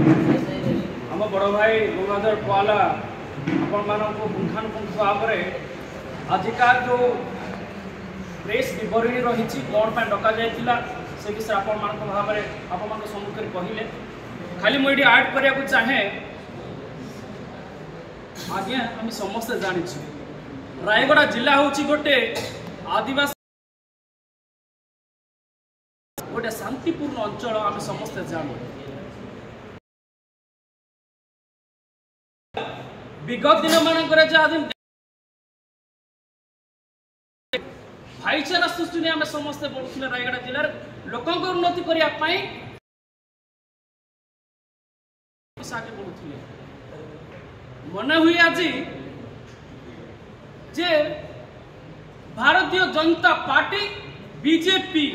आम बड़ भाई गंगाधर पाला पुंखानुपुंख भाव आजिका जो प्रेस विवरणी रही कौन पर डक जाइला से विषय आपण भाव आप सम्मुखें कहले खाली मुझे आड करने चाहे। आज्ञा आम समस्ते जानी रायगड़ा जिला हूँ गोटे आदिवासी गोटे शांतिपूर्ण अंचल आम समस्ते जानू। विगत दिन मान भाईचारा सृष्टि ने आम समस्ते बढ़ुले रायगड़ा जिले लोक उन्नति करने बढ़ुले मन हुए आज जे भारतीय जनता पार्टी बीजेपी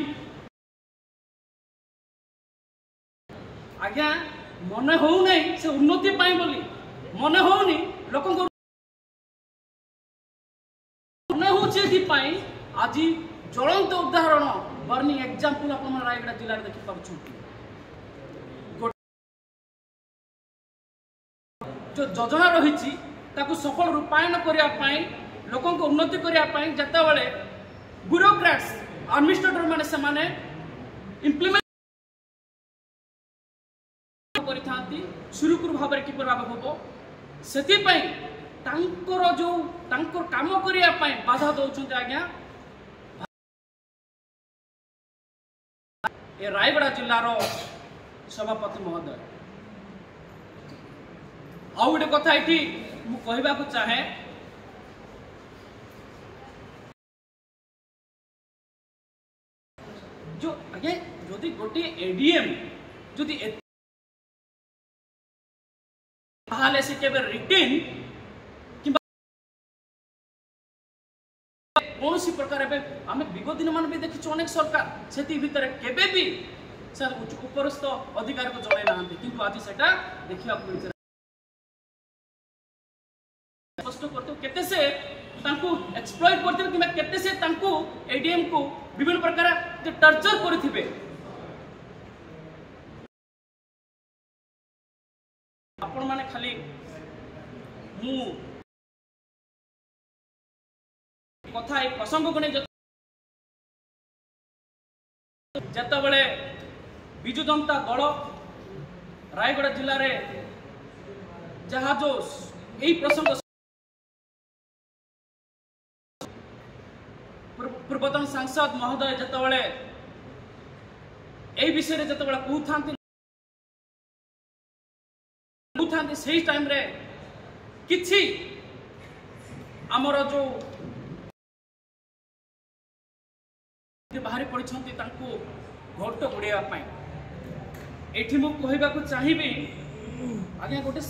आज्ञा मन हो नहीं से उन्नति बोली मन होनी लोक मन हो आज ज्वलंत उदाहरण बर्निंग एग्जांपल आप रायगड़ा जिले में देखी पार्छ जो योजना रही सफल रूपायन करने लोक उन्नति करने जिते ब्यूरोक्रेट्स एडमिनिस्ट्रेटर मैंने से इम्प्लीमेंट करि सुरुकुरु भाव में किपर भाव हम से जो काम करने बाधा दौरान आज्ञा ये रायगड़ा जिलार सभापति महोदय आउ गोटे कथा ये कहवा चाहे जो आगे जदि गोटे एडीएम जदि से केवल रिटेन कौन सी प्रकार आम विगत दिन मान भी देखी अनेक सरकार से भितर केबे भी उपरस्थ अधिकारी को जड़े ना कि आज से देखा स्पष्ट करते से एक्सप्लॉइट करते कि केते से एडीएम को विभिन्न प्रकार टर्चर करथिबे आपण माने खाली मु कथा प्रसंग को नहीं जिते विजु जनता दल रायगड़ा जिले में जहाँ जो यही प्रसंग पूर्वतन सांसद महोदय जिते यही विषय जिते कहते से टाइम रे किछि आमर जो बाहरी पड़ती भोट गुड़ाई ये मुझे कहवाक चाहिए आज्ञा गोटे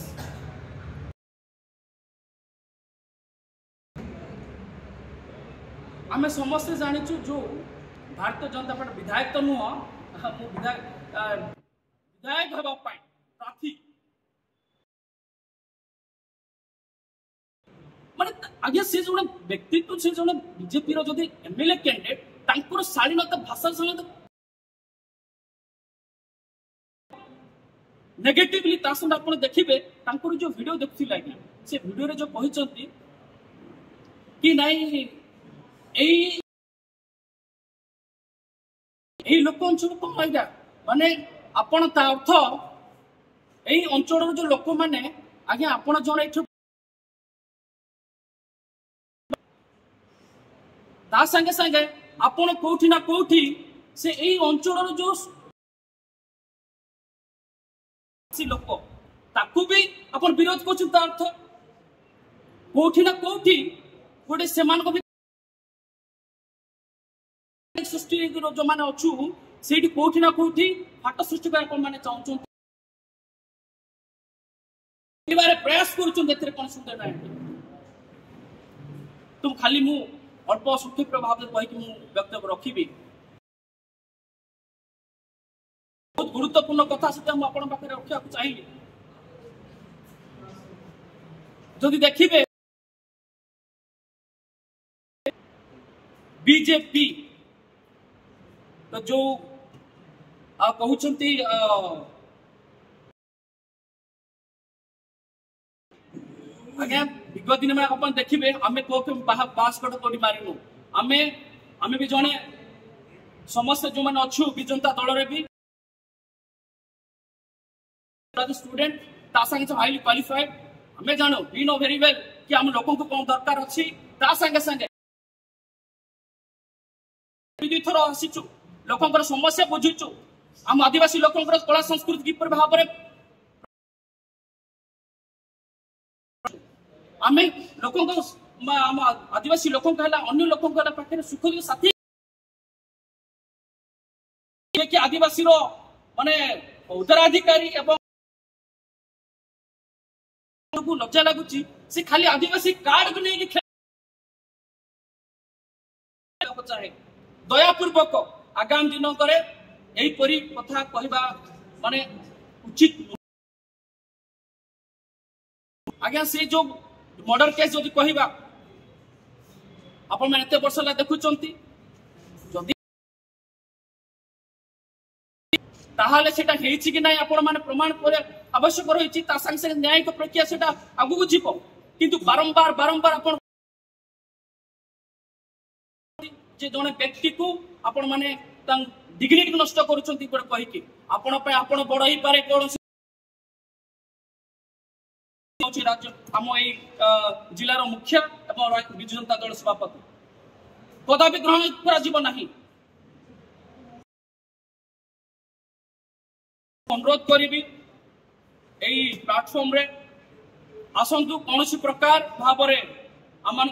आम समस्ते जाचु जो भारतीय जनता पार्टी विधायक तो नुह विधायक हाँपाई प्रार्थी माने आज्ञा से जो व्यक्तित्व से जो बीजेपी रो एमएलए कैंडिडेट तांकर शालीनता भाषा संगे नेगेटिवली तासंग आप देखिए तांकर जो वीडियो देखुथिले आज्ञा से वीडियो रे जो कहिसंती कि नहीं एई लोक अंचल कौन आज्ञा माने आपण ता अर्थ एई अंचल जो लोक माने आज्ञा आपण जण एठ ता संगे संगे आपण कोठी ना कोठी से एई अंचल जो लोक ताकू भी आपण विरोध करछन ता अर्थ कोठी ना कोठी गोटे सेमान को भी सृष्टि जो माने अच्छु से कोठी ना कोठी फाट सृष्टि कर माने चाहूँ प्रयास कर कौन सुंदर ना तुम खाली मु अल्प संक्षिप्त भाव कही वक्तव्य रखी बहुत गुरुत्वपूर्ण कथा से मुझे रखा चाहिए जदि देखिए बीजेपी तो जो कहते आज्ञा विगत दिन में अपन देखिए आम कौ पास कट कौटी मारिनु आम भी जड़े समस्त जो मैंने अच्छु विजंता दल रे भी स्टूडेंट ता संगे हाईली क्वालिफाइड हमें जानो वी नो वेरी वेल कि आम लोगों को कौन दरकार अच्छी ता संगे संगे दुई थर आसीचु लोकंकर समस्या बुझीचु आम आदिवासी लोकंकर कला संस्कृति किपर भाव में आम लोक आम आदिवासी लोक अन्य लोक पाखे सुख साथी कि आदिवासी माने उत्तराधिकारी एवं लज्जा लगुच से खाली आदिवासी कार्ड को नहीं चाहे दयापूर्वक आगामी दिन यहीपरी कथा कहवा माने उचित आज्ञा से जो मर्डर केस जदि कहवा आपण एत वर्ष देखुंट जदि ताहले सेटा हेछि कि नाही आपण माने प्रमाण करे आवश्यक रहिछि ता संग संग न्यायिक प्रक्रिया सेटा आगु जीव किंतु बारंबार बारंबार आपण जे जने व्यक्ति को आपण माने डिग्निटी नष्ट करूछंती पर कहि कि आपण पे आपण बड़ ही पारे कोन राज्य आम यही जिलार मुखिया एवं विजु जनता दल सभापति कदापि ग्रहण करा अनुरोध करी यही प्लाटफॉर्म रे आसंतु कौन प्रकार भाव आम